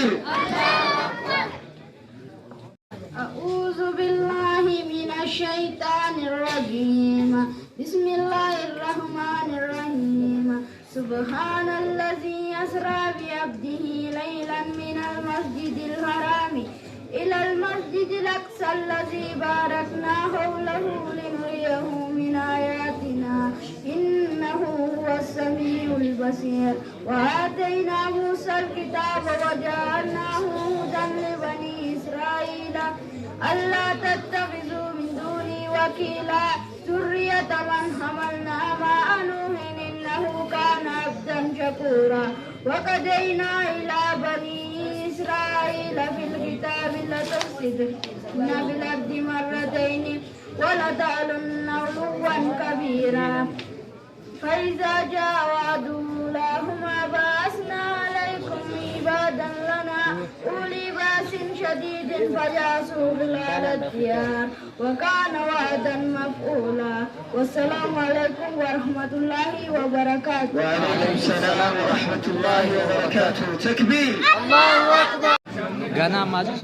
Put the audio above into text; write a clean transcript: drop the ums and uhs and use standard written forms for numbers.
تكبير. أعوذ بالله من الشيطان الرجيم. بسم الله الرحمن الرحيم. سبحان الذي أسرى بعبده ليلا من المسجد الحرام إلى المسجد الأقصى الذي باركنا حوله لنريه من آياتنا إنه هو السميع البصير. وآتينا موسى الكتاب وجعلناه هدى لبني إسرائيل ألا تتخذوا من دوني وكيلا ذرية من حملنا مع نوح إنه كان عبدا شكورا. وقضينا إلى بني إسرائيل في الكتاب لتفسدن في الأرض مرتين ولتعلن علوا كبيرا. فإذا جاء وعد أولاهما بعثنا عليكم عبادا لنا أولي بأس شديد فجاسوا خلال الديار وكان وعدا مفعولا. والسلام عليكم ورحمة الله وبركاته. وعليكم السلام ورحمة الله وبركاته. تكبير. गाना माझं